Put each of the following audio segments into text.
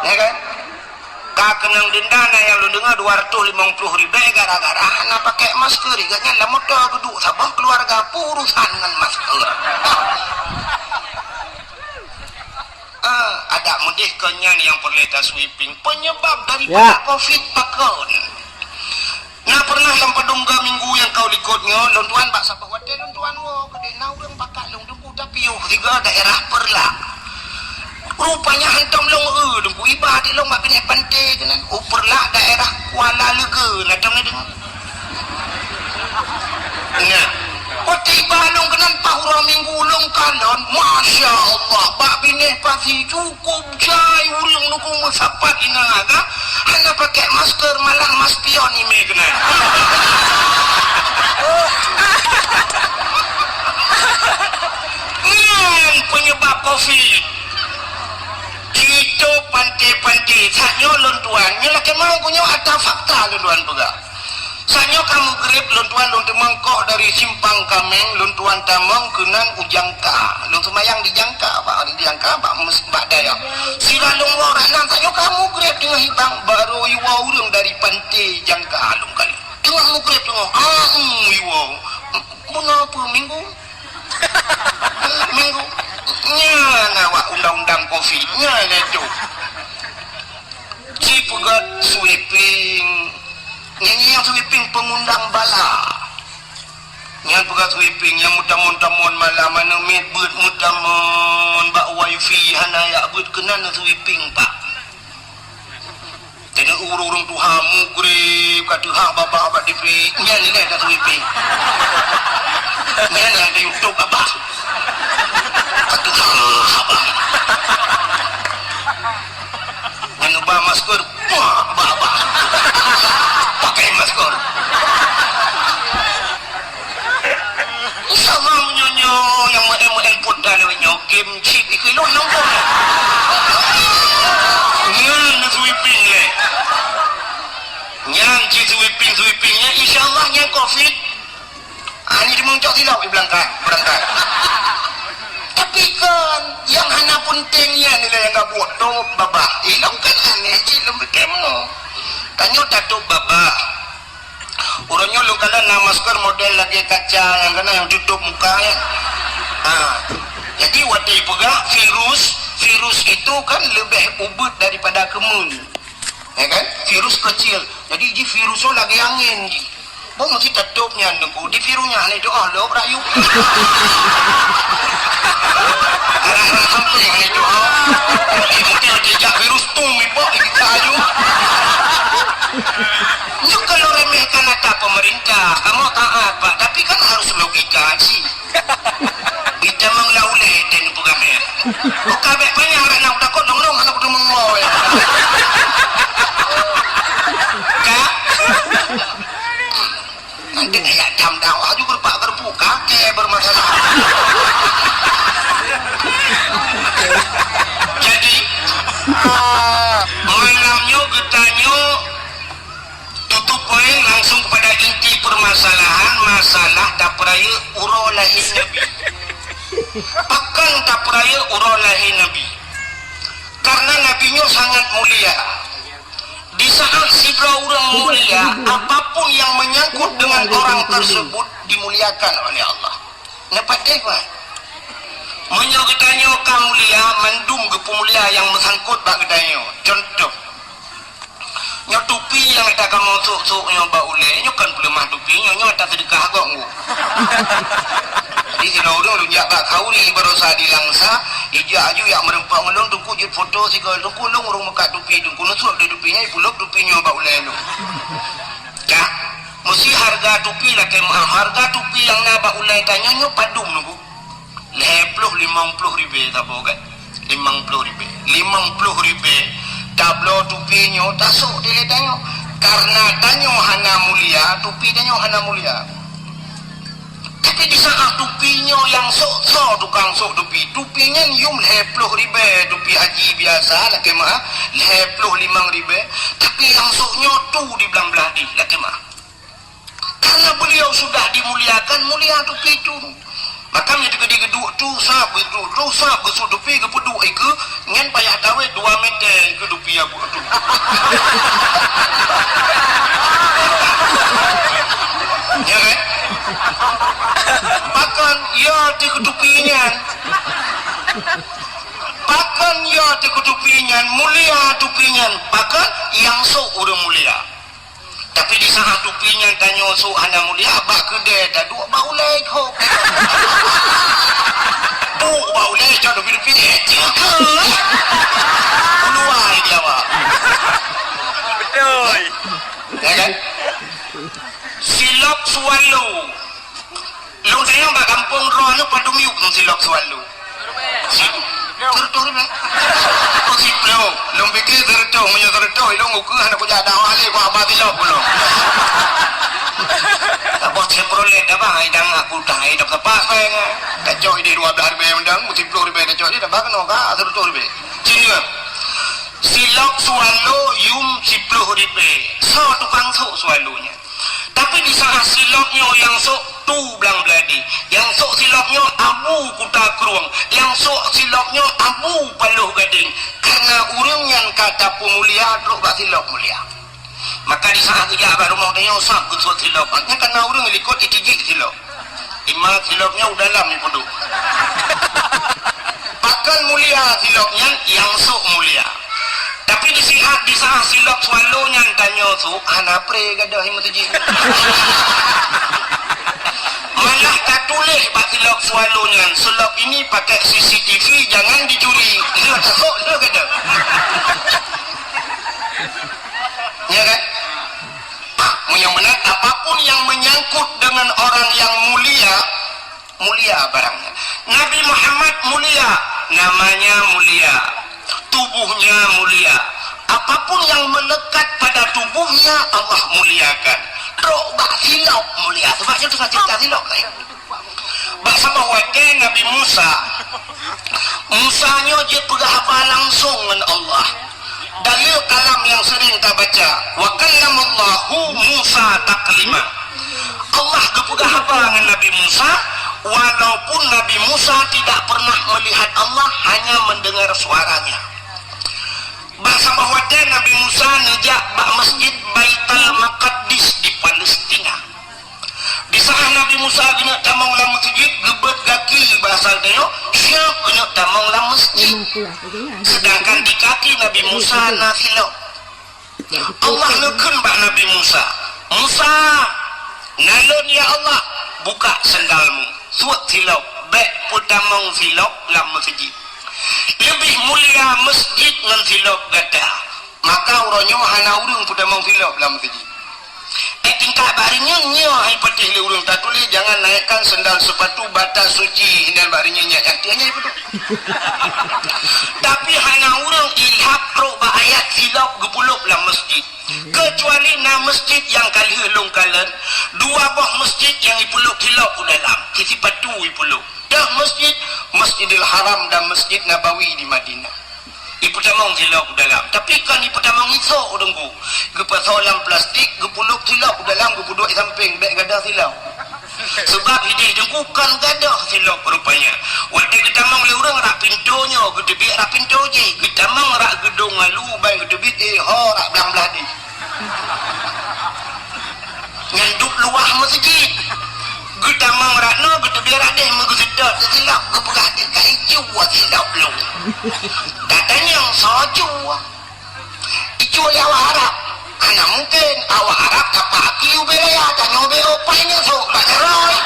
ya kan? Kakenang dendana yang lu dengar 250.000 gara-gara anak pakai masker, iganya lah motor duduk sabah keluarga urusan dengan masker. Ada mudih kenyan yang perleta sweeping penyebab daripada COVID pakon. Nah pernah yang pedungga minggu yang kau likutnya lontuan bak sabah wate lontuan wo kedai naurang bakal longdungku tapi yo tiga daerah perla. Rupanya hantam long dengku iba di long mak pineh pantai kenan perla daerah Kuala Lega nah tong dengar. Nah wate iba long kenan pahura minggu long kalon masya Allah bak pineh pasti cukup jai ulang nukung musapat inaga hanya pakai masker malang mas pion ini kena. Penyebab COVID itu pantai-pantai saknyo lontuan nyelake mau punya ada fakta lontuan pega saknyo kamu grip lontuan mangkok dari simpang kameng lontuan tamang kenan ujangka lontuan mayang dijangka pak mbak daya siralung waranang saknyo kamu grip dengan hibang baru iwa urang dari pantai jangka alung kali tengah mu grip tengah iwa mengapa minggu ngawak undang-undang COVID nya itu si pegat sweeping nyanyi yang sweeping pengundang bala yang pegat sweeping yang mudah-mudah malam mana medbut mudah-mudah bak wifi hana ya but kenan sweeping pak jadi urung tuhan mugrib kata hak babak abad di free nyanyi ni ada sweeping nyanyi ada YouTube abah kata abah menubah masker abah pakai masker sama menyonyo yang main pun dalam game chip ikilon nombor nyan sweeping le nyan sweepingnya insyaallah nyan COVID ini dimungcok silap berangkat tapi kan yang hana pentingnya nilai yang gak bodoh babah ilang kan aneh cilem bekemno tanyo tato babah urangnya lu kala na masker model lagi kaca yang kena yang tutup mukanya jadi waktu pega virus itu kan lebih ubud daripada kemun ya kan virus kecil jadi ji virusnya lagi angin ji bang masih tutupnya nunggu di virusnya nih doa lo rayu arah-arah sampai nih doa mungkin tidak virus tuh ibu kita ayu ini kalau remehkan kata pemerintah kamu taat pak tapi kan harus logika sih kita menglauleh dan bukannya bukan banyak anak takut dong anak udah mengoy kak nanti kayak jam dakwah juga pak berbuka kayak bermasalah jadi malamnya getanyo tutup poin langsung kepada inti permasalahan masalah dapraya urolahin Nabi akan dapraya urolahin Nabi karena Nabinya sangat mulia di saat si orang mulia apapun yang menyangkut dengan orang tersebut dimuliakan oleh Allah nepat pak menyogetanyo kamulia mandum kepemulia yang mengsangkut bak gedanyo contoh nyotupi yang ada kamu sok nyoba ule nyokan pelemah tupi nyata sedekah kok ngu jadi sila orang lunjak bak kauri berosa di langsa ija aju yang merempak melong tungku jit foto si kau tungku long urung muka tupi tungku nusuk dari tupinya pulok tupinya bak ule lu ya mesti harga tupi lah kemah harga tupi yang nabak ule tanya nyok padum nunggu 50-50 tak apa kan 50 tablo tupinya tasuk dia tanya karena tanya hana mulia tupi tanya hana mulia tapi di saat tupinya yang sok tukang sok tupinya nyum 50 tupi haji biasa lah kemah 55 tapi yang soknya tu di belah-belah di lah kemah karena beliau sudah dimuliakan mulia tupi itu maka dia geduk tu sap gesu dupi ke peduk ke ngan payah dawet 2 meter ke dupi aku tu. Ya kan? Bahkan ya di kedupinya. Bahkan ya di kedupinya mulia dupinya. Bahkan yang sok udah mulia. Tapi di saat dupinya tanya sok anda mulia abah kedai dah dua bau lek hok. Bau lek jauh dupi juga. Keluar dia awak. Betul. Ya kan? Silok sualu. Lu tengok bak kampung roh lu pada miuk silok sualu. Tertor ni. Oh siplo. Lu fikir tertor, punya tertor lu nguku hana punya ada wali ko abah silok pula. Tak bos Chevrolet dah bang, idang aku dah hidup tepat bang. Kacau ide 12 ribu undang, 10 ribu kacau ide dah bang no ka tertor ribu. Sini kan. Silok sualu yum 10 ribu. So tukang sok sualunya. Tapi di saat siloknya yang sok tu belang beladi, yang sok siloknya abu kuta keruang, yang sok siloknya abu paluh gading, karena urang yang kata pemulia drok bak silok mulia. Maka di saat kerja abang rumah tanya usap kusut silok, maknya karena urang likut ikijik silok, ima siloknya udah dalam ni peduk. Bahkan mulia siloknya yang sok mulia. Tapi di saat silok sualunya tanya tu ana pre gadah masjid. Malah tak tulis bak silok sualunya. Silok ini pakai CCTV jangan dicuri. Dia tak dia kata. Ya kan? Yang benar apapun yang menyangkut dengan orang yang mulia barangnya. Nabi Muhammad mulia, namanya mulia. Tubuhnya mulia. Apapun yang melekat pada tubuhnya Allah muliakan. Rok bak silok mulia. Sebabnya tu saya cerita silok saya. Bak sama wakil Nabi Musa. Musanya dia pergi hafal langsung dengan Allah. Dalil kalam yang sering kita baca. Wa kallamallahu Musa taklima. Allah pergi hafal dengan Nabi Musa. Walaupun Nabi Musa tidak pernah melihat Allah, hanya mendengar suaranya. Bahasa bahwatnya Nabi Musa nejak bak masjid Baitul Maqdis di Palestina. Di saat Nabi Musa kena tamang dalam masjid, gebet kaki bahasa dia, siap kena tamang dalam masjid. Sedangkan di kaki Nabi Musa nasilok. Allah nekun bak Nabi Musa. Musa, nalun ya Allah, buka sendalmu. Suat silok, baik putamang silok dalam masjid. Lebih mulia masjid dengan silok gada. Maka orangnya hana urung pada mau silok dalam masjid. Tingkat barinya nya hai patih le urung tak tulis jangan naikkan sendal sepatu batas suci dan barinya nya artinya itu. Tapi hana urung ilhaq ro ba ayat silok gepulup dalam masjid. Kecuali na masjid yang kali helung kalan, dua buah masjid yang ipuluk silok dalam. Kisi patu ipuluk. Dah masjid Masjidil Haram dan Masjid Nabawi di Madinah. Ibu tamang silap dalam. Tapi kan ibu tamang isok dengku. Gepa solam plastik, gepuluk silap dalam, gepuduk samping, beg gadah silap. Sebab ini dengku kan gadah silap rupanya. Waktu kita mang le urang rak pintunya, gede biak rak pintu je. Kita mang rak gedung ngalu, bang gede biak ho rak belang-belah ni. Nyanduk luah masjid. Kita mang rakno kita biar ada mengusedot silap kepegah dekat jua silap lu. Katanya yang soju. Ijo ya awak Arab. Ana mungkin awak Arab kapaki ubelaya tanya ubel opainya sok bacaroy.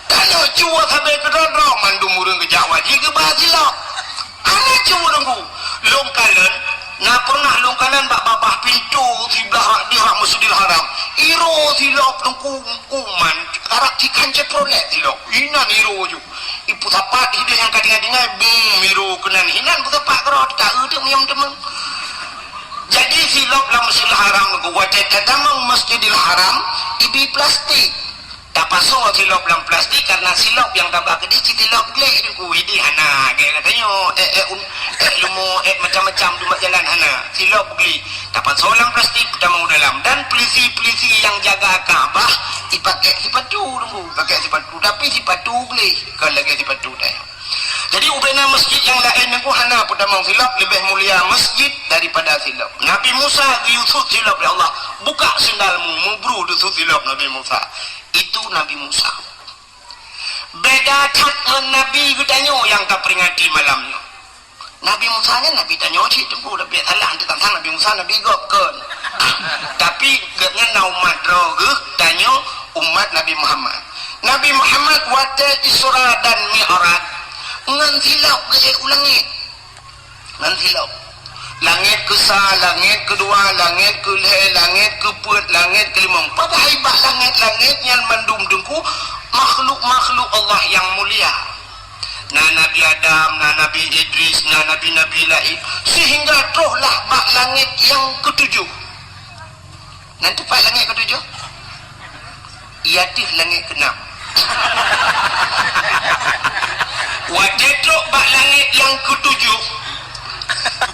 Kalau jua sampai ke dondro mandum urang ke Jawa jika basilap. Ana jua nunggu. Long kalen na pernah longkanan bak babah pintu sebelah di Masjidil Haram. Iro silok nungku kuman karak ikan ceprolet silok. Inan iro ju. Ipu tapak ide yang kadang-kadang iro kenan hinan puta pak karo tak udah miam temen. Jadi silok dalam Masjidil Haram nungku wajah tamang Masjidil Haram ibi plastik. tak pasal silap dalam plastik karena silap yang tambah ke dia silap gelek dia ku hidi hana dia katanya lumo macam-macam di jalan hana silap beli tak pasal dalam plastik kita mau dalam dan polisi-polisi yang jaga Kaabah dipakai sepatu dulu pakai sepatu tapi sepatu gelek kalau lagi sepatu dah. Jadi ubena masjid yang lain aku hana pada mau silap lebih mulia masjid daripada silap. Nabi Musa diutus silap oleh Allah. Buka sendalmu, mubru diutus silap Nabi Musa. Itu Nabi Musa. Beda cat Nabi katanya yang tak peringati malamnya. Nabi Musa nya Nabi tanya cik tunggu lebih salah tentang Nabi Musa Nabi gopkan. Tapi dengan umat roh tanya umat Nabi Muhammad. Nabi Muhammad wate Isra dan Mi'raj. Ngan silap ke langit ngan silap langit ke-1, langit ke-2, langit ke-3, langit ke-4, langit ke-5 pada hebat langit-langit yang mendung dengku makhluk-makhluk Allah yang mulia na Nabi Adam, na Nabi Idris, na Nabi-Nabi lain sehingga teruslah bak langit yang ke-7 nanti pak langit ke-7 iatif langit ke-6 wadetrok bak langit yang ke-7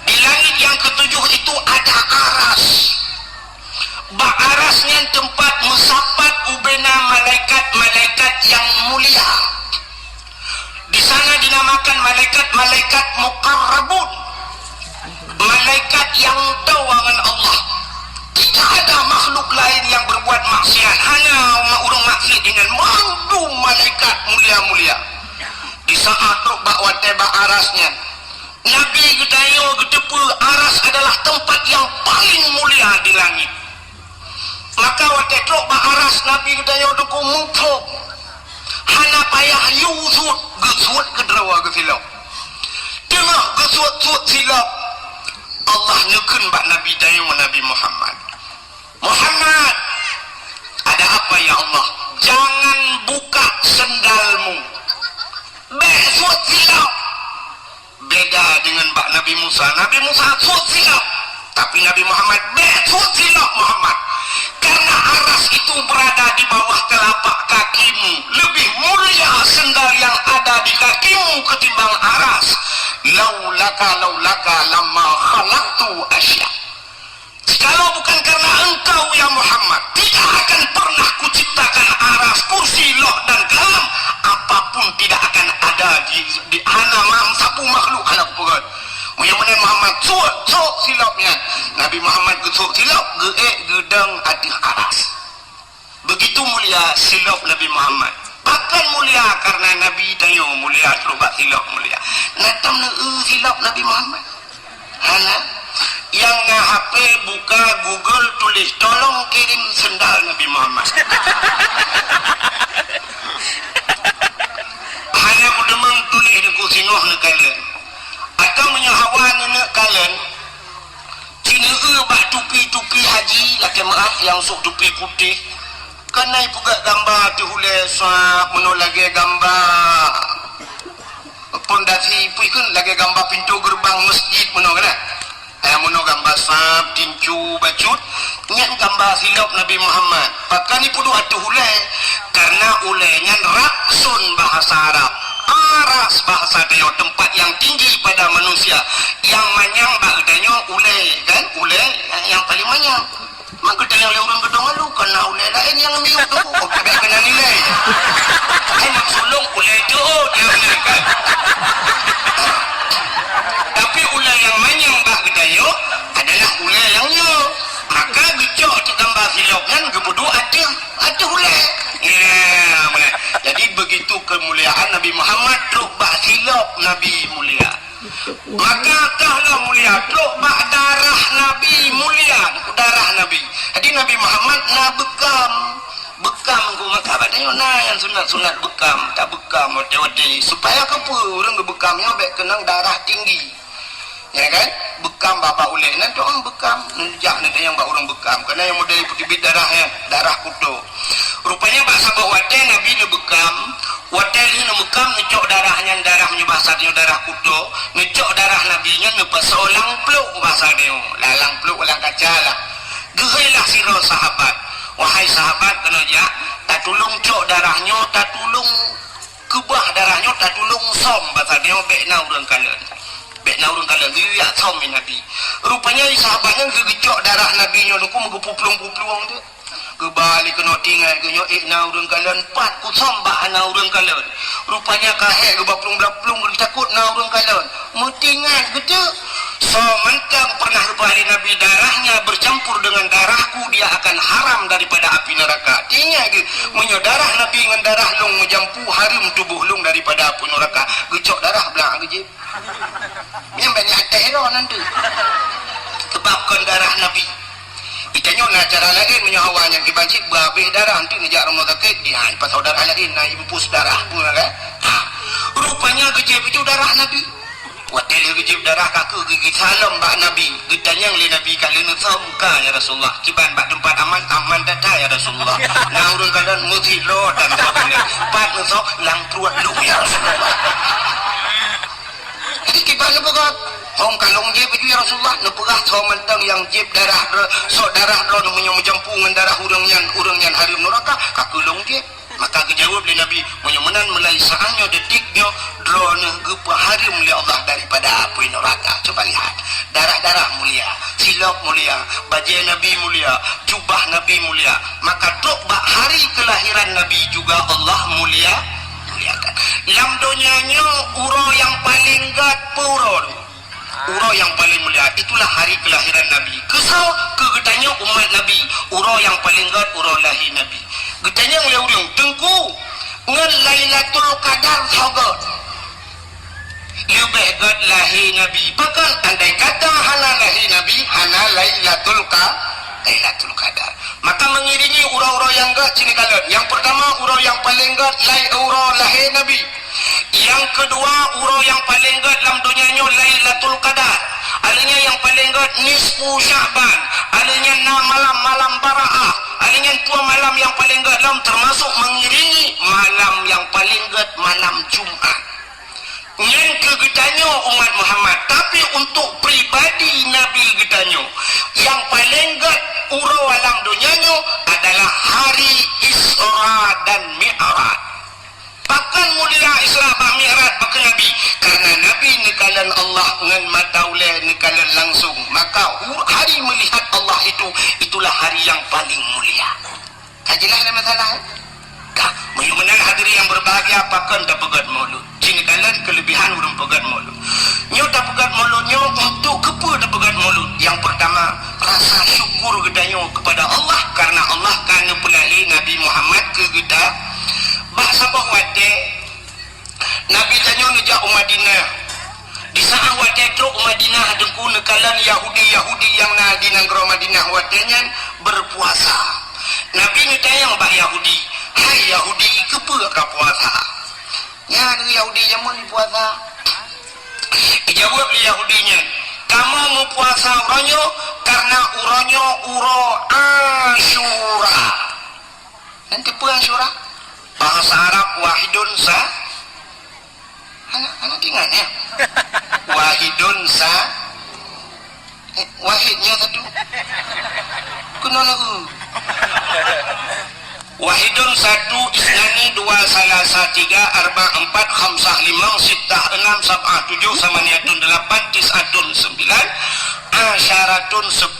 di langit yang ke-7 itu ada aras bak arasnya tempat mesapat ubena malaikat-malaikat yang mulia di sana dinamakan malaikat-malaikat muqarrabun malaikat yang tahu dengan Allah tidak ada makhluk lain yang berbuat maksiat hanya orang maksiat dengan mandu malaikat mulia-mulia di saat ruk bak wate bak arasnya Nabi gedayo gedepu aras adalah tempat yang paling mulia di langit maka wate ruk bak aras Nabi gedayo duku mungkuk hana payah yuzut gesut kedrawa gesilap tengah gesut silap Allah nyekun bak Nabi dayo Nabi Muhammad ada apa ya Allah jangan buka sendalmu besut silap beda dengan bak Nabi Musa sut silap tapi Nabi Muhammad besut silap Muhammad karena aras itu berada di bawah telapak kakimu lebih mulia sendal yang ada di kakimu ketimbang aras laulaka lamma khalaqtu asya kalau bukan karena engkau ya Muhammad tidak akan pernah kuciptakan aras kursi loh dan kalam apapun tidak akan ada di hana sapu makhluk anak pugat yang mana Muhammad sok silapnya Nabi Muhammad sok silap gedang atih aras begitu mulia silap Nabi Muhammad bahkan mulia karena Nabi tayo mulia terubah silap mulia natam silap Nabi Muhammad hana yang HP buka Google tulis tolong kirim sendal Nabi Muhammad hanya kudemang tulis deku sinoh ne kalian atau menyahawan ne kalian cina bak tupi haji laki maaf yang sok tupi putih kenai puga gambar dihule sah menolagi gambar pondasi puikun lagi gambar pintu gerbang masjid menolak mono gambar sab tincu bacut nyan gambar silap Nabi Muhammad pakai ni pudu atuh ulai karena ulainya raksun bahasa Arab aras bahasa dia tempat yang tinggi pada manusia yang manyang bagdanya ulai kan ulai yang paling manyang maka tanya oleh orang gedong lu kena ulai lain yang miuk tu tak kena nilai nak sulung ulai tu dia kan tapi ulai yang manyang bagdanya adalah ulai yang nyo maka gecok tu tambah silap kan gebudu ada ulai ya jadi begitu kemuliaan Nabi Muhammad truk bak silap Nabi mulia maka kahlah mulia truk bak darah Nabi mulia darah Nabi jadi Nabi Muhammad na bekam maka batanya na yang sunat bekam tak bekam wadi supaya kepu orang bekamnya baik kenang darah tinggi ya kan bekam bapa ulai nanti orang bekam nejak nanti yang bak orang bekam kerana yang model putih darah kutu rupanya bahasa bahawa Nabi ni bekam watel ni bekam ngecok darahnya darahnya bahasa dia darah kutu ngecok darah Nabi nya ngepasolang peluk bahasa dia lalang peluk ulang kaca lah gehailah sirah sahabat wahai sahabat kena ja tak tulung cok darahnya tak tulung kebah darahnya tak tulung som bahasa dia bekna urang kalen dia ya som nabi rupanya sahabatnya gegecok darah nabi nya nuku megepuplung-puplung tu kebalik kena tinggal kenyo ikna urang kalen pat ku sambah na urang kalen rupanya kahek gebaplung-baplung takut na urang kalen mutingan gitu so mentang pernah rupanya nabi darahnya bercampur dengan darahku dia akan haram daripada api neraka tinggal gitu menyo darah nabi dengan darah lung menjampu harum tubuh lung daripada api neraka gecok darah belang gejip yang banyak teror nanti kebabkan darah nabi itanya nak cara lain menyawanya dibacik babih darah nanti ngejak rumah sakit dia pas saudara lain nak impus darah pun kan rupanya gejip itu darah nabi watel gejip darah kaku gigit salam bak nabi getanya oleh nabi kali nusam ka ya Rasulullah ciban bak tempat aman data ya Rasulullah nah urang kalian muti lo dan sebagainya pat nusok lang pruat lu ya Rasulullah jadi kiban lu bukan hong kalong jib itu ya Rasulullah nepegah so mentang yang jib darah so darah lo menyampungan darah urang yang harim neraka kakulong jib maka kejawab oleh Nabi menyemenan mulai saatnya detiknya drone gepa harim oleh Allah daripada api neraka. Coba lihat darah-darah mulia, silap mulia, baju Nabi mulia, jubah Nabi mulia, maka tok bak hari kelahiran Nabi juga Allah muliakan. Lam dunianya uro yang paling gat purun uro yang paling mulia itulah hari kelahiran Nabi. Kesau kegetanya umat Nabi uro yang paling gat uro lahir Nabi. Getanya ngeliung tengku ngan Lailatul Qadar sogot lebih gat lahir Nabi bahkan andai kata hana lahir Nabi hana Lailatul Qadar maka mengiringi ura-ura yang gat sini kalian yang pertama ura yang paling gat ura lahir Nabi yang kedua ura yang paling gat dalam dunianya Lailatul Qadar alanya yang paling gat nisfu Sya'ban alanya 6 malam Bara'ah alanya 2 malam yang paling gat dalam termasuk mengiringi malam yang paling gat malam Jumat yang kegetanya umat Muhammad tapi untuk pribadi Nabi getanyo yang paling gat ura alam dunianya adalah hari Isra dan Mi'raj bahkan mulia Isra dan Mi'raj bahkan Nabi karena Nabi nikalan Allah dengan mata uleh nikalan langsung maka hari melihat Allah itulah hari yang paling mulia kajilah ada masalah kah menyumenang hadiri yang berbahagia apakah tak pegat mulut sini kalian kelebihan urang pegat mulut nyo tak pegat mulutnya untuk kepa tak pegat mulut yang pertama rasa syukur gedanyo kepada Allah karena Allah kan pelali Nabi Muhammad ke geda bahasa bahwate Nabi tanya ngejak Madinah di saat wate truk Madinah dengku nekalan Yahudi yang na di negara Madinah watenya berpuasa Nabi nitayang bah Yahudi hai Yahudi kepa ka puasa ya Yahudi jamun puasa jawab Yahudinya kamu mau puasa uranyo karena uranyo uro Asyura nanti apa Asyura bahasa Arab wahidun sa anak ingat ya wahidun sa wahidnya satu kena lagu wahidun satu isnani dua salasa tiga arba empat khamsah limang sitah enam sab'ah tujuh samaniatun delapan tis'atun 9 asyaratun 10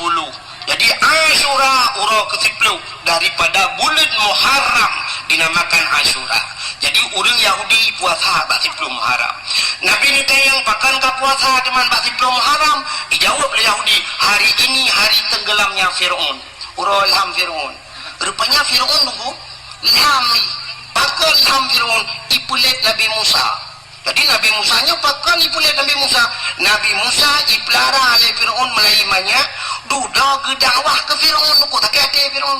jadi Asyura uro ke-10 daripada bulan Muharram dinamakan Asyura jadi orang Yahudi puasa bak 10 Muharram Nabi ni tayang pakan ka puasa teman bak 10 Muharram dijawab oleh Yahudi hari ini hari tenggelamnya Fir'aun uro ilham Fir'aun rupanya Fir'aun nunggu ilhami pakai ilham Fir'aun ipulet Nabi Musa jadi Nabi Musa nya pakai ipulet Nabi Musa ipelara oleh Fir'aun melaimanya duda ke dakwah ke Fir'aun nunggu tak ada Fir'aun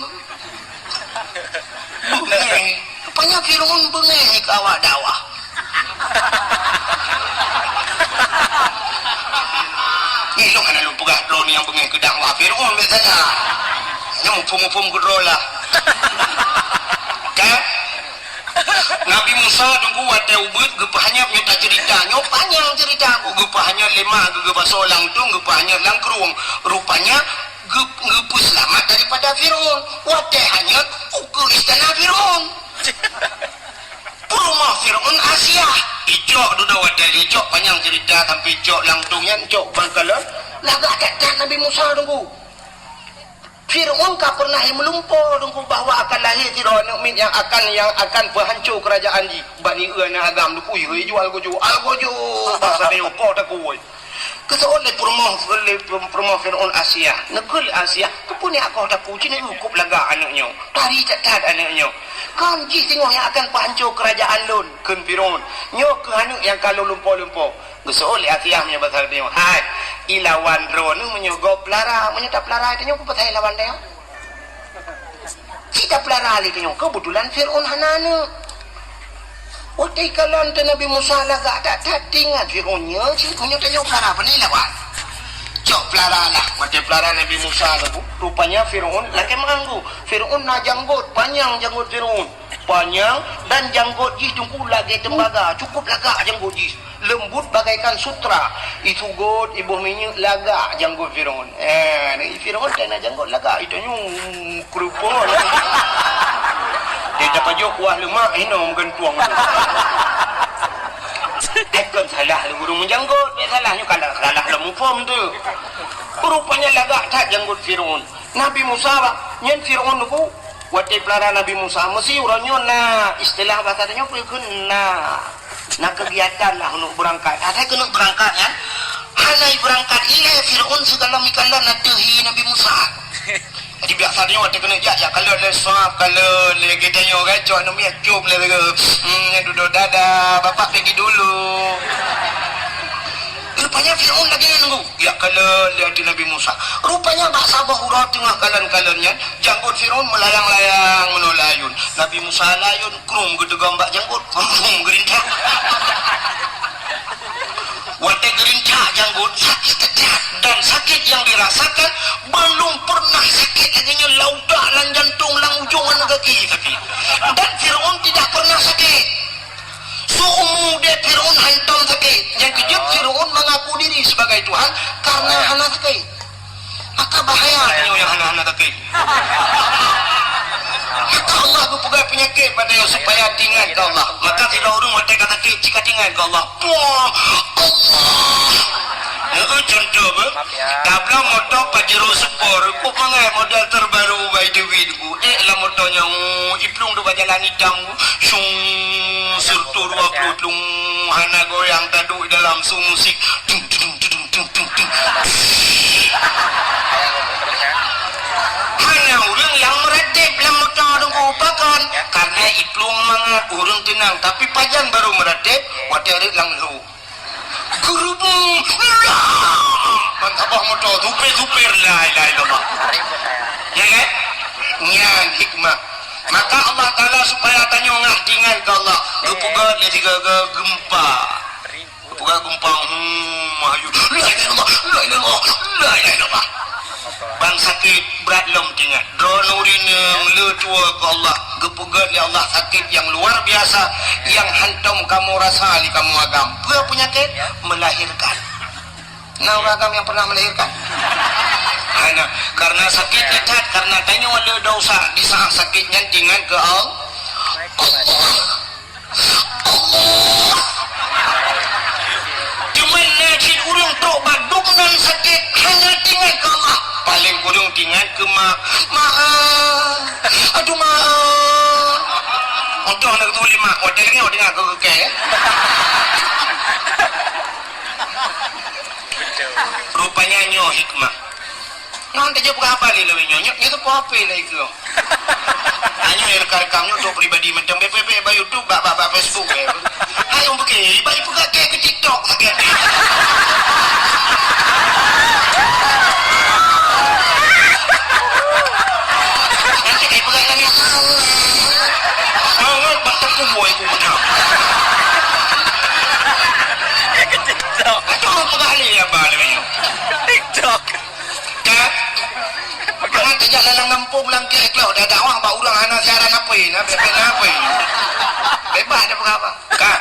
bengeng rupanya Fir'aun bengeng ke awak dakwah ni lo kan lu pegah drone yang bengeng ke dakwah Fir'aun biasanya hanya mupum-mupum gedrolah kan Nabi Musa tunggu wate ubud gepahnya minta ceritanya panjang cerita gepahnya lemah gepa solang tung gepahnya langkrung rupanya Gepus selamat daripada Firaun. Wadah hanya ukur istana Firaun. Rumah Firaun Asia. Icok duduk wadah icok panjang cerita sampai icok langtungnya icok bangkalan. Lagak tak Nabi Musa tunggu. Firaun tak pernah melumpur tunggu bahawa akan lahir Firaun yang akan berhancur kerajaan di Bani Uana agam tu kuy jual gojo bahasa dia po tak kuy. Kesoal le promo Firaun Asia. Negeri Asia tu pun ni aku tak puji ni hukum laga anaknya. Tari catat anaknya. Kan ji tengok yang akan berhancur kerajaan lun kan Firaun. Nyo ke anak yang kalau lumpur-lumpur. Kesoal le Asia punya bahasa dia. Hai ilawan drone menyogop pelara menyetap pelara itu nyok petai lawan dia kita pelara ali itu kebetulan Firaun hanana waktu kalan Nabi Musa lagak tak tinggal Firaunnya si punya tanya pelara apa ni lawan cok pelara lah waktu pelara Nabi Musa tu rupanya Firaun lagi mengganggu Firaun nak janggut panjang janggut Firaun panjang dan janggut jis tunggu lagi tembaga cukup lagak janggut jis lembut bagaikan sutra itu god ibu minyak lagak janggut Firaun Firaun tak nak janggut lagak itu kerupuk dia dapat jauh kuah lemak minum gentuang akan salah lu guru menjanggut dia salahnya kalau salah lemu form tu rupanya lagak tak janggut Firaun Nabi Musa nyen Firaun tu waktu pelara Nabi Musa mesti orangnya nak istilah bahasa dia nak kegiatan lah untuk berangkat ada kena berangkat kan halai berangkat iya Firaun segala mikalan nadahi Nabi Musa jadi biasanya waktu kena jak kalau le swap kalau le kita nyo kan cok nak miak cum le duduk dadah bapak pergi dulu rupanya Firaun lagi nunggu ya kalau lihat di Nabi Musa rupanya bahasa bahura tengah kalan-kalannya janggut Firaun melayang-layang menulayun Nabi Musa layun krum gede gambak janggut krum gerintah waktu gerintah janggut sakit tecat dan sakit yang dirasakan belum pernah sakit adanya laudah lan jantung lang ujungan kaki dan Firaun tidak pernah sakit sumu dia Firaun hantam sakit yang kejut Firaun mengaku diri sebagai Tuhan karena hana sakit maka bahaya yang hana sakit maka Allah berpegang penyakit pada yang supaya tinggal ke Allah maka tidak orang waktu kata sakit jika tinggal ke Allah Allah contoh tabla motor Pajero Sport ku pangai model terbaru by David ku lah motornya iplung tu jalan hitam sung sertu 20 tlung hana goyang taduk dalam sung musik tung tung tung tung tung tung hanya orang yang meratip dalam motor tunggu upakan karena iplung mangat orang tenang tapi pajan baru meratip waterit lang lu gerubung bantabah motor tupir la ilaha illallah ya kan nyan hikmah maka Allah Ta'ala supaya tanya ngah tinggal ke Allah lupugat le tiga gempa lupugat gempa mahayu la ilaha illallah bang sakit berat lom tinggal dronurina le tua ke Allah gepugat le Allah sakit yang luar biasa yang hantam kamu rasa li kamu agam apa penyakit melahirkan nah agam yang pernah melahirkan karena sakit dekat karena tanya ada dosa di saat sakitnya tinggal ke Allah cuman najid urung tobat dengan sakit hanya tinggal ke Allah paling kurung tinggal ke maaf aduh maaf untuk nak tulis mak wadah lagi wadah dengar ke rupanya nyo hikmah nanti je bukan apa ni lebih nyo tu apa lagi ke hanya yang rekam-rekamnya untuk pribadi macam BPP by YouTube bak Facebook ayo pergi balik pergi ke TikTok sakit nanti kayak pergi lagi sangat batak kuboy ku benar ke TikTok aduh pergi lagi apa lebih nyo TikTok jangan tidak dalam nampung langkah kalau dah dakwah bak ulang anak siaran apa bebas ada apa kan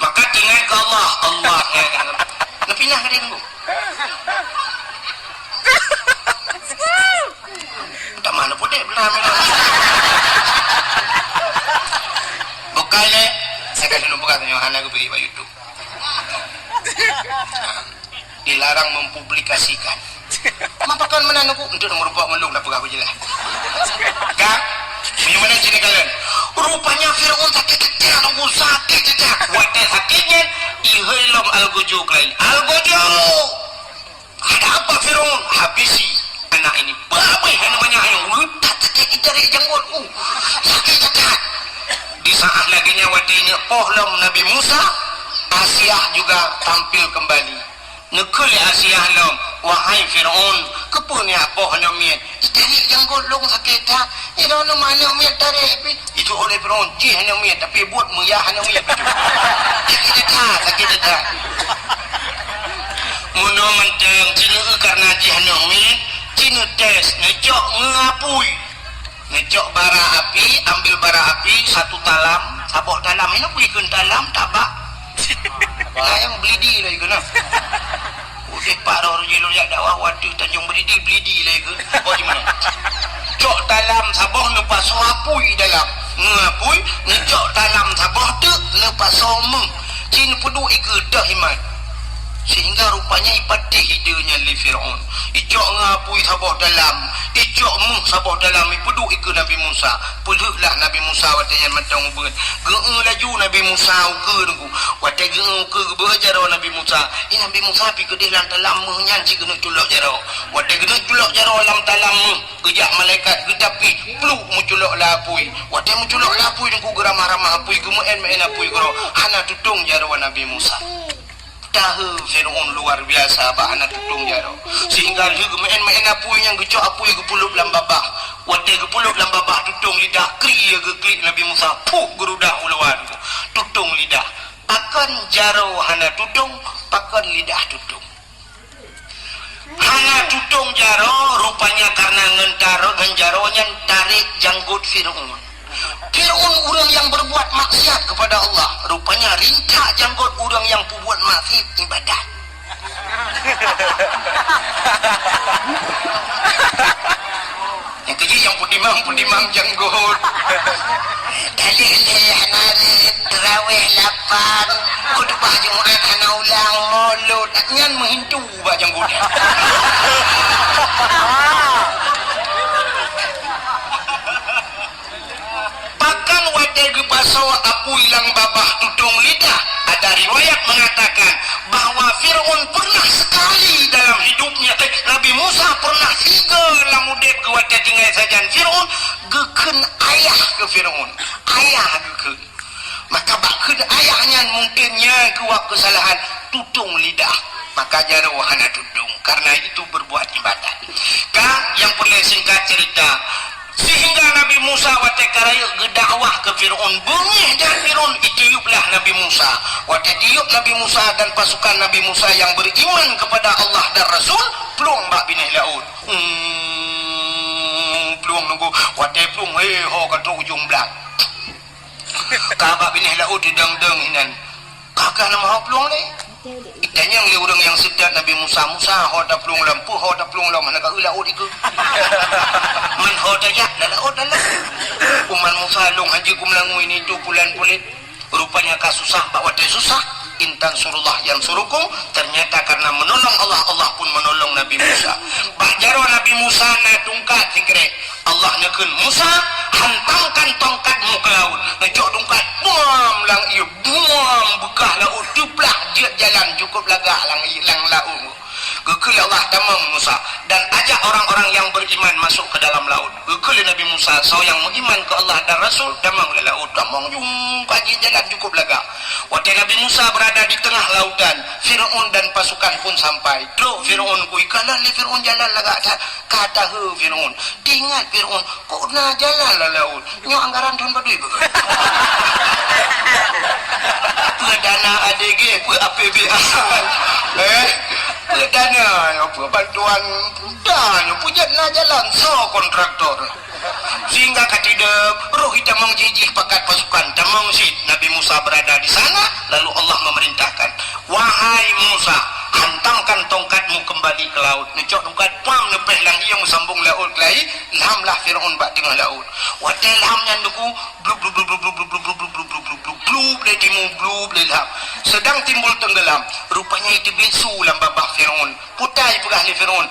maka tinggal ke Allah ya nak pindah ke dia tunggu mana putih benar bukannya saya kasih lupa katanya anak pergi ke YouTube dilarang mempublikasikan mapakan mana aku untuk nomor buat melung dah pegah je lah kan mana sini kalian rupanya Fir'aun sakit-sakit nunggu sakit-sakit wadah sakitnya ihilom al-gujuk lain al-gujuk ada apa Fir'aun habisi anak ini babai yang namanya yang tak sakit dari janggut sakit-sakit di saat laginya wadahnya pohlom Nabi Musa Asyah juga tampil kembali nekuli Asyah lom wahai Fir'aun kepunya pohlom miet dari janggut long sakit tak itu mana miet dari itu oleh Fir'aun jih hanya miet tapi buat muyah hanya miet sakit tak muno menteng cina karena jih hanya miet cina tes ngejok ngapui ngejok bara api ambil bara api satu talam saboh dalam ini berikan dalam tabak nah yang belidi lagi kena udah parah jelo jak dakwah waduh Tanjung Belidi lagi oh gimana cok dalam saboh lepas apui dalam ngapui ngejok dalam saboh tu lepas someng cina pedu ikedah iman sehingga rupanya ipatih hidupnya li Fir'aun ijok ngapui saboh dalam ijok mu saboh dalam ipedu ikut Nabi Musa peluklah Nabi Musa watayan matang ubun geung laju Nabi Musa uke nunggu watai geung uke berjaro Nabi Musa Nabi Musa pi kedih lang dalam menyan si kena culok jaro watai kena culok jaro lam dalam gejak malaikat getapi peluk mu culok lapui watai mu culok lapui nunggu geramah-ramah apui gemuen main apui gero hana tutung jaro Nabi Musa tahu Fir'aun luar biasa bahana tutung jaro sehingga juga main apui yang gecok apui gepulup lam babah watai gepulup lam babah tutung lidah kri klik Nabi Musa puh gerudah uluan tutung lidah pakan jaro hana tutung pakan lidah tutung hana tutung jaro rupanya karena ngentaro genjaronya tarik janggut Fir'aun orang yang berbuat maksiat kepada Allah rupanya rintak janggut orang yang berbuat maksiat ibadat yang kecil yang pudimang janggut dalih-dalih narik terawih lapan khutbah Jumaat hana ulang maulud ngan menghindu bah janggutnya bahkan wadah gebaso apu hilang babah tutung lidah ada riwayat mengatakan bahwa Fir'aun pernah sekali dalam hidupnya Nabi Musa pernah 3 lamudep ke wadah tinggal sajan Fir'aun geken ayah ke Fir'aun ayah geken maka bakun ayahnya mungkinnya kuat kesalahan tutung lidah maka jaro hana tutung karena itu berbuat ibadat kah yang perlu singkat cerita sehingga Nabi Musa watekaraya gedakwah ke Fir'aun bengih dan Fir'aun itiuplah Nabi Musa watetiup Nabi Musa dan pasukan Nabi Musa yang beriman kepada Allah dan Rasul pelung bak binih laut pelung nunggu watai pelung ho kata ujung belak kabak binih laut didang-dang inan kakak nama pelung ni itanya yang orang yang sedar Nabi Musa ho da pelung lampu ho da pelung lam mana ka laut iku man ho da ya da laut da kuman Musa long haji kumlangu ini 2 bulan pulit rupanya kasusah bawa dia susah intan surullah yang surukum ternyata karena menolong Allah pun menolong Nabi Musa bajaro Nabi Musa na tungkat sikre Allah nekeun Musa hantamkan tongkatmu ke laut ngejok tongkat buam lang ieu buam bekah laut duplah dia jalan cukup lagah lang hilang laut gekul Allah tamang Musa dan ajak orang-orang yang beriman masuk ke dalam laut gekul Nabi Musa so yang beriman ke Allah dan Rasul tamang le laut tamang jum kaji jalan cukup lagah waktu Nabi Musa berada di tengah lautan Fir'aun dan pasukan pun sampai tro Fir'aun ku ikalah le Fir'aun jalan lagah kata he Fir'aun diingat Fir'aun kok na jalan la laut nyo anggaran tahun badui dana ADG APBA dana apa bantuan dana punya na jalan so kontraktor sehingga katidep roh kita mengjijih pakat pasukan tamang sit Nabi Musa berada di sana lalu Allah memerintahkan wahai Musa hantamkan tongkatmu kembali ke laut. Necok tongkat pam nepeh lang iang sambung laut kelai, ilhamlah Firaun bak tengah laut. Wadah ilhamnya nuku blub blub blub blub blub blub blub blub blub blub blub blub le timu blub le ilham. Sedang timbul tenggelam. Rupanya itu bisu lam babah Firaun. Putai pegah le Firaun.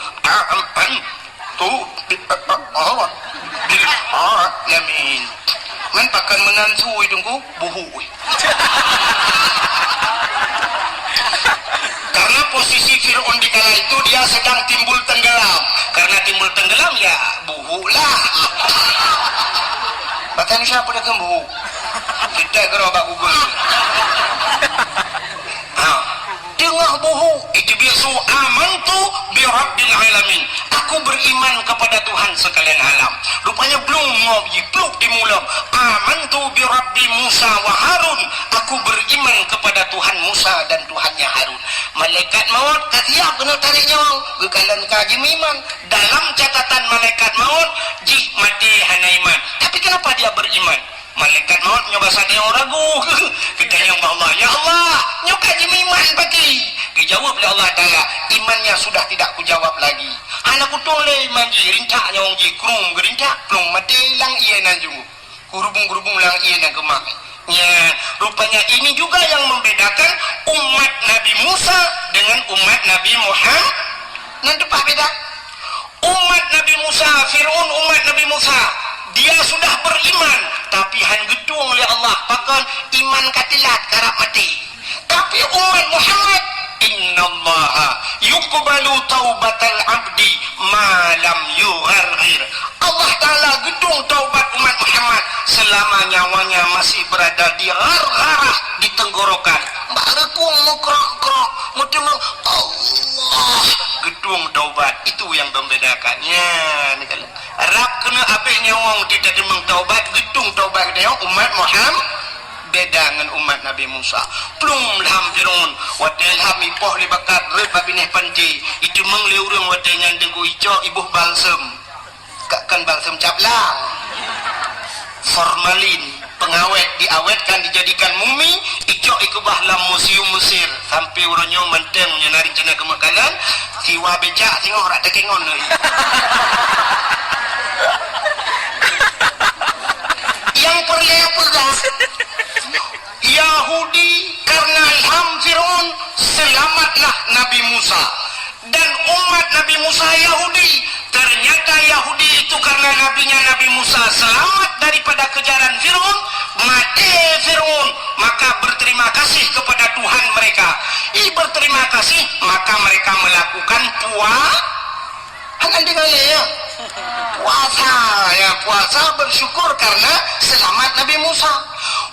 Tu yamin. Man pakan menansu hidungku buhu. Karena posisi Fir'aun di kala itu dia sedang timbul tenggelam. Karena timbul tenggelam ya buhu lah. Bahkan siapa dah buhu? Kita gerobak Google. Tengah buhu itu biasa amantu bi rabbil alamin. Aku beriman kepada Tuhan sekalian alam. Rupanya belum ngopi pluk di mulut. Amantu bi rabbi Musa wa Harun. Aku beriman kepada Tuhan Musa dan Tuhannya Harun. Malaikat maut kata kena tarik nyawa gekalan kaji iman. Dalam catatan malaikat maut jih mati hana iman. Tapi kenapa dia beriman? Malaikat maut nyoba sadar ragu. Kita yang Allah, ya Allah, nyoba kaji iman pagi. Dijawab oleh Allah Taala, imannya sudah tidak kujawab lagi. Anak kutung le iman ji rintak nyawang ji krum gerintak plung mati lang iya nan jungu. Kurubung lang iya nan kemak. Ya, rupanya ini juga yang membedakan umat Nabi Musa dengan umat Nabi Muhammad. Nanti pak beda. Umat Nabi Musa, Fir'aun umat Nabi Musa, dia sudah beriman, tapi han gedung oleh Allah, bahkan iman katilat karap mati. Tapi umat Muhammad, innallaha yuqbalu taubatal abdi ma lam yugharghir. Allah Ta'ala gedung taubat umat Muhammad selama nyawanya masih berada di ghargharah, di tenggorokan. Barekung mukrok-krok mudemang Allah gedung taubat. Itu yang membedakannya. Rab kena abih nyawang tidak demeng taubat, gedung taubat dia umat Muhammad beda dengan umat Nabi Musa. Plum lam Fir'aun wadai hami poh li bakat red babineh panci itu mengliurung wadai nyandeng ku ijo ibuh balsem kakkan balsem cablang formalin pengawet diawetkan dijadikan mumi ijo ikubah lam museum Mesir sampai uronyo menteng menyenari cina kemakalan siwa becak tengok rak tekengon yang perlu pegang Yahudi karena ilham Fir'aun selamatlah Nabi Musa, dan umat Nabi Musa Yahudi ternyata Yahudi itu karena nabinya Nabi Musa selamat daripada kejaran Fir'aun, mati Fir'aun, maka berterima kasih kepada Tuhan mereka. Berterima kasih maka mereka melakukan puasa bersyukur karena selamat Nabi Musa.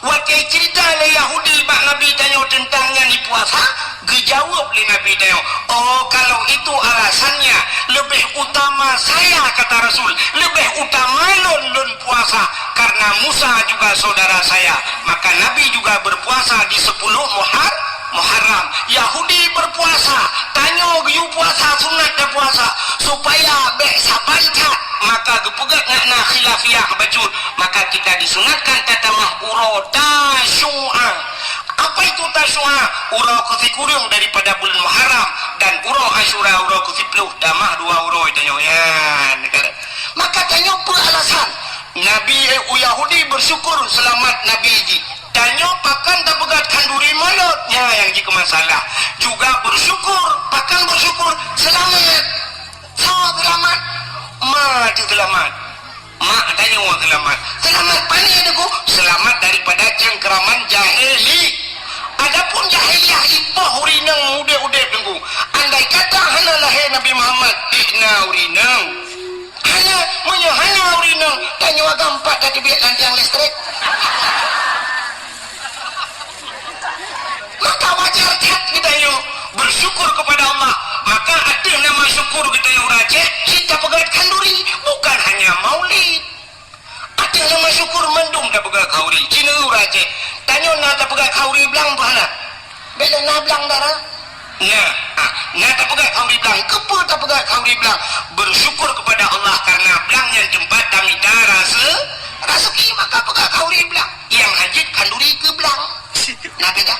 Wakai cerita le Yahudi bak Nabi tanya tentangnya ni puasa, gejawab le Nabi tanya, oh kalau itu alasannya lebih utama saya, kata Rasul, lebih utama lon puasa karena Musa juga saudara saya, maka Nabi juga berpuasa di 10 Muharram. Yahudi berpuasa, tanya giu puasa sunat dan puasa supaya bek sabancat, maka gepegat ngakna khilafiyah bacut, maka kita disunatkan tatamah uro tasyu'a. Apa itu tasyu'a? Uro kefikurung daripada bulan Muharram, dan uro Asyura uro kefipluh damah 2 uro tanya ya. Maka tanya apa alasan Nabi Yahudi bersyukur selamat Nabi ji. Tanya pakan tak pegat kanduri malotnya yang jika masalah juga bersyukur, pakan bersyukur selamat. Selamat mati selamat. Mak tanya orang selamat pani adaku selamat daripada cengkeraman jahili. Adapun jahiliyah ipoh urinang udah tunggu. Andai kata hana lahir Nabi Muhammad ihna urinang, hanya urinang, tanya agak 4 tadi biar nanti yang listrik. Maka wajar kita yuk bersyukur kepada Allah. Maka ada nama syukur kita yang raja, kita pegat kanduri, bukan hanya maulid. Ada nama syukur mendung tak pegat kauri, cina raja. Tanya nak tak pegat kauri belang mana? Bela nak belang darah? Nak tak pegat kauri belang, kepa tak pegat kauri belang. Bersyukur kepada Allah karena belang yang tempat damita rasa maka pegat kauri belang. Yang hajit kanduri ke belang. Nak beda?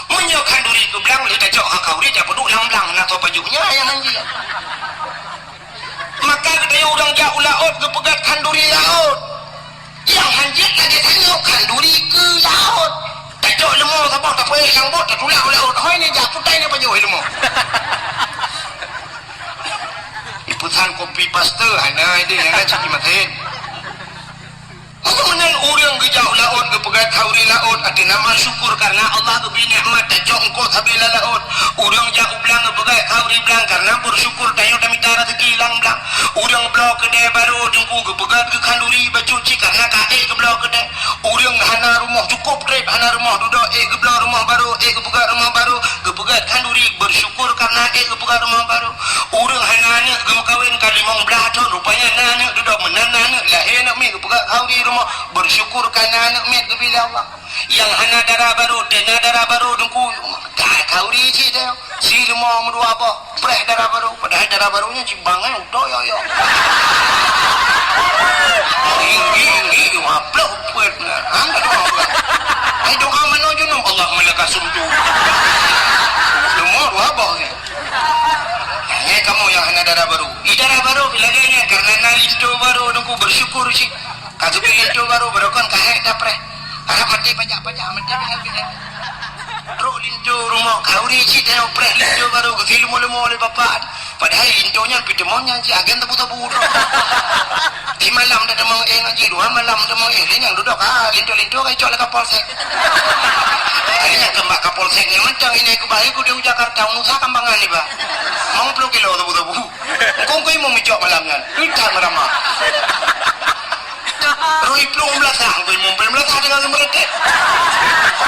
Munyo kanduri ke belang le tak jok kau dia tak peduk lang-lang nak tahu bajunya yang anjing. Maka kedai orang jauh laut ke pegat kanduri laut. Yang hanjit lagi tanya kanduri ke laut. Tak jok lemo sabah tak payah yang bot tak tulang laut. Hoi ni jak putai ni baju lemo. Iputan kopi paste ana ini yang nak cakap maten. Kemudian orang ke jauh laut ke pegat kauri laut ada nama syukur karena Allah tu beri nikmat tak jok engkau sabila laut. Orang jauh belang ke pegat kauri belang karena bersyukur tayo dami tara rezeki hilang belang. Orang belau kedai baru dengku ke pegat ke kanduri bacuci karena kae ke belau kedai. Orang hana rumah cukup grab hana rumah duduk ke belau rumah baru ke pegat rumah baru ke pegat kanduri bersyukur karena ke pegat rumah baru. Orang hana anak ke kawin kali mong belah tu rupanya anak duduk menana anak lahir nak mi ke pegat kauri rumah bersyukur karena anak met ke bila Allah. Yang hana darah baru dengku kau di sini si rumah merdua apa preh darah baru padahal darah barunya cimbangan udah yo tinggi waplok puet anda doa ai doa menuju nom Allah melaka sumtu rumah dua apa ni kamu yang hana darah baru darah baru bilangnya karena nalindo baru dengku bersyukur sih kata nalindo baru berokon kahek dah preh harap mati pajak-pajak mati bilang Ruk lindo rumah kau ni cik tengok prek lindo baru ke filmu-lemu oleh bapak padahal lindonya pidemonya cik agen tebu-tebu di malam dah demang ngaji 2 malam demang yang duduk lindo-lindo kaya cok lah kapolsek akhirnya kembak kapolsek ni macam ini aku baik aku di Jakarta nusa kambangan ni pak mau 10 kilo tebu-tebu kau mau micok malamnya tidak meramah Rui plong belakang kau mau belakang dengan mereka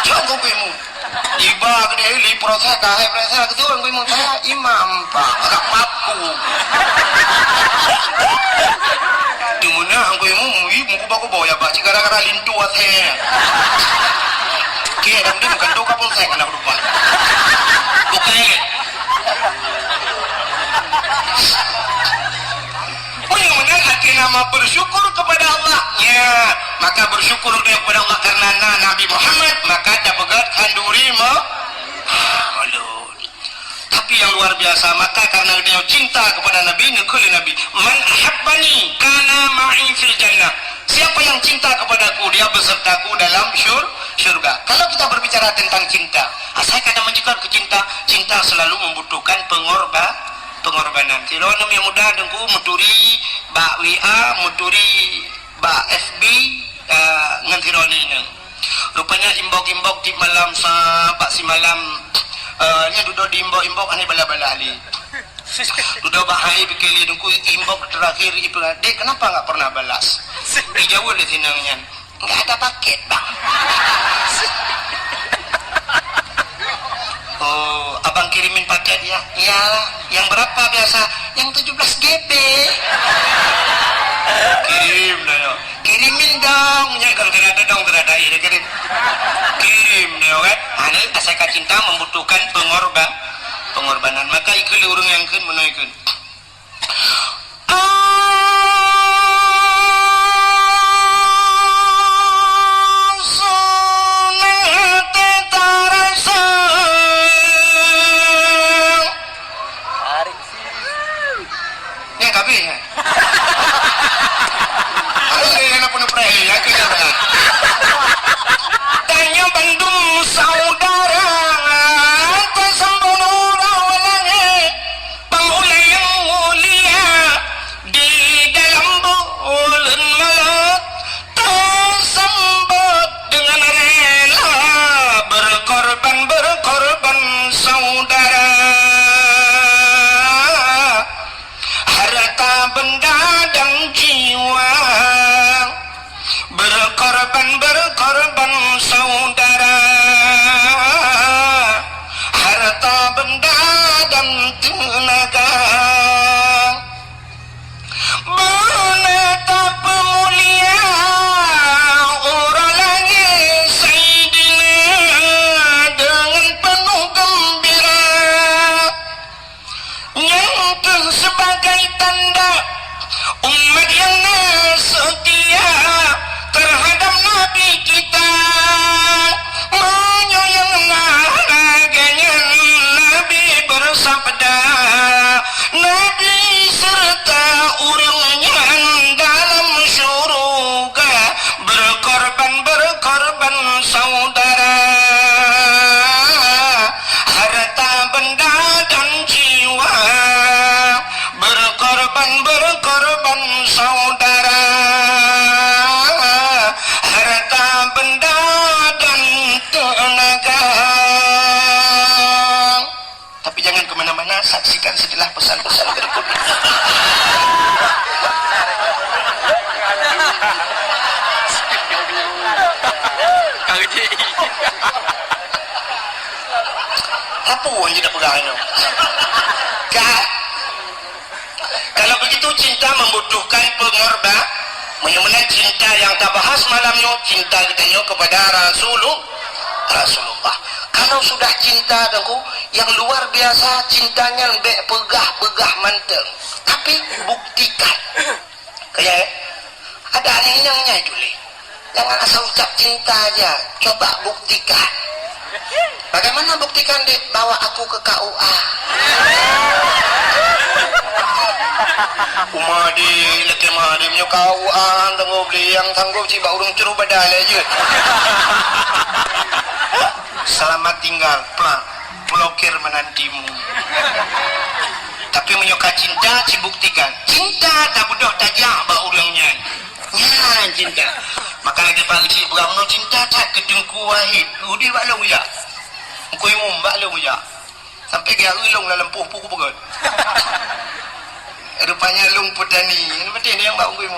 cok kau mau iba gede li proses kahe proses gitu gue mau saya imam pak agak mampu di mana gue mau baku bawa ya pak gara-gara lintu ase kira dan dia bukan doa pun saya kena lupa bukan yang hati nama bersyukur kepada Allah ya maka bersyukur kepada Allah karena Nabi Muhammad maka dapat kanduri tapi yang luar biasa maka karena dia cinta kepada Nabi nekuli Nabi man ahabbani kana ma'i fil jannah siapa yang cinta kepadaku dia besertaku dalam syurga. Kalau kita berbicara tentang cinta saya kadang menjadikan cinta selalu membutuhkan pengorbanan. Kalau nama yang muda dengku muturi ba WA muturi ba FB ngantironi ni. Rupanya imbok di malam pak si malam nya duduk di imbok ane bala-bala ali. Duduk bahaya bikeli dengku imbok terakhir itu dek kenapa enggak pernah balas? Dijawab le tinangnya. Enggak ada paket, Bang. Oh, abang kirimin paket ya? Iyalah. Yang berapa biasa? Yang 17 GB. Kirim dah. Kirimin dong. Ya kalau tidak ada dong, tidak ada ini kirim. Kirim dah kan? Ini asal cinta membutuhkan pengorbanan. Maka ikut urung yang kan menaikkan. Tanya Bandung saudara tersembunyi rawalannya pemulai yang mulia di dalam bulan malam tersambut dengan rela berkorban saudara harta benda dan jiwa berkorban saudara harta benda dan tenaga menetap mulia orang langit Sayyidina dengan penuh gembira yang sebagai tanda umat yang setia terhadap Nabi kita menyayang bagaimana? Saksikan setelah pesan-pesan berikut ini. Apa yang tidak pegang itu? Kalau begitu cinta membutuhkan pengorban. Menyemenang cinta yang tak bahas malamnya, cinta kita kepada Rasulullah. Kalau sudah cinta dengku yang luar biasa, cintanya lebih pegah manteng. Tapi buktikan. Kayak ada anehnya itu le. Jangan asal ucap cinta aja, coba buktikan. Bagaimana buktikan dek? Bawa aku ke KUA. Umadi laki madimnya KUA tangguh beli yang tangguh ciba urung ceru badal aja. Selamat tinggal, blokir menantimu. Tapi menyoka cinta, cibuktikan. Cinta tak bodoh tajak bah urangnya. Ya cinta. Maka lagi pagi beramno cinta tak kedengku wahid. Udi balong ya. Kau yang balong ya. Sampai dia ulung dalam puh-puh begon. Rupanya lung petani. Ini betul ni yang bau kau yang.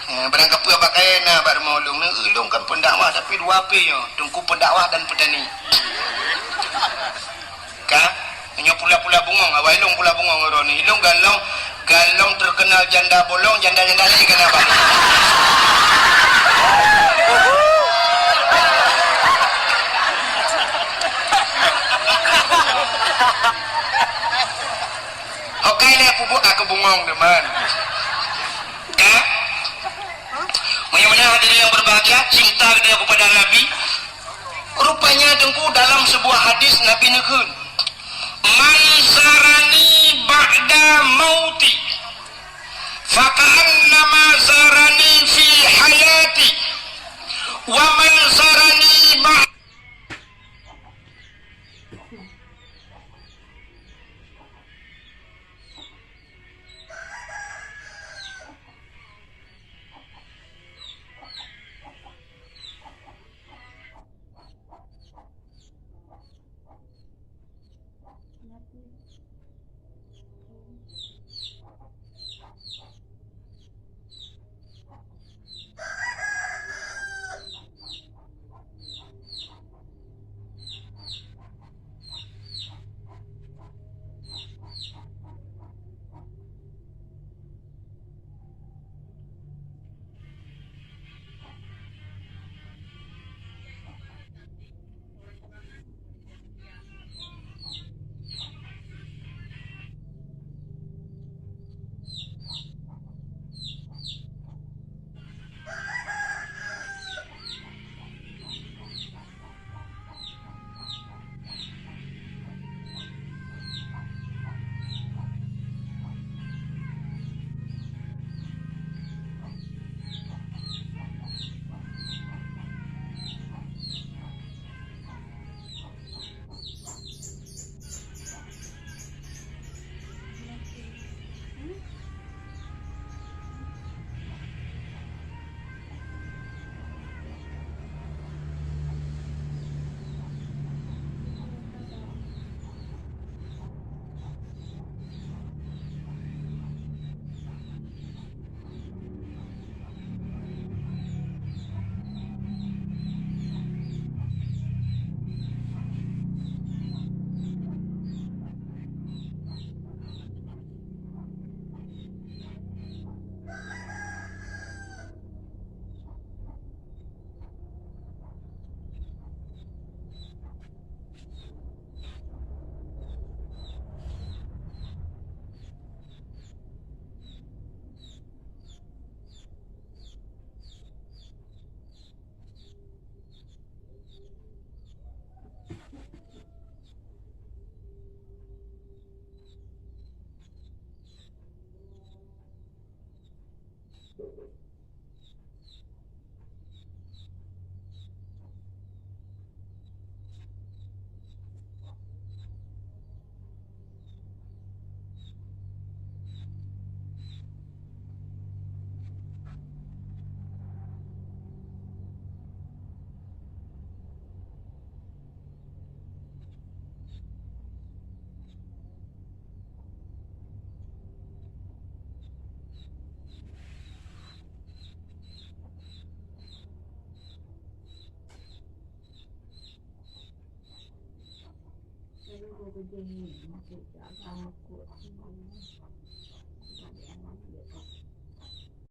Barang kapur pakai na bar maulung. Ulung kan pendakwah tapi dua apinya. Tungku pendakwah dan petani. Kah? Hanya pula-pula bungong. Awak ilung pula bungong orang ni. Ilung galong terkenal janda bolong, janda lain kenapa? Okey ni pupuk aku bungong teman. Kah? Mana hadirin yang berbahagia, cinta kita kepada Nabi. Rupanya dengku dalam sebuah hadis Nabi nekun. Man sarani ba'da mauti faka'annama sarani fi hayati wa man sarani ba'da. jadi masih akan kuat.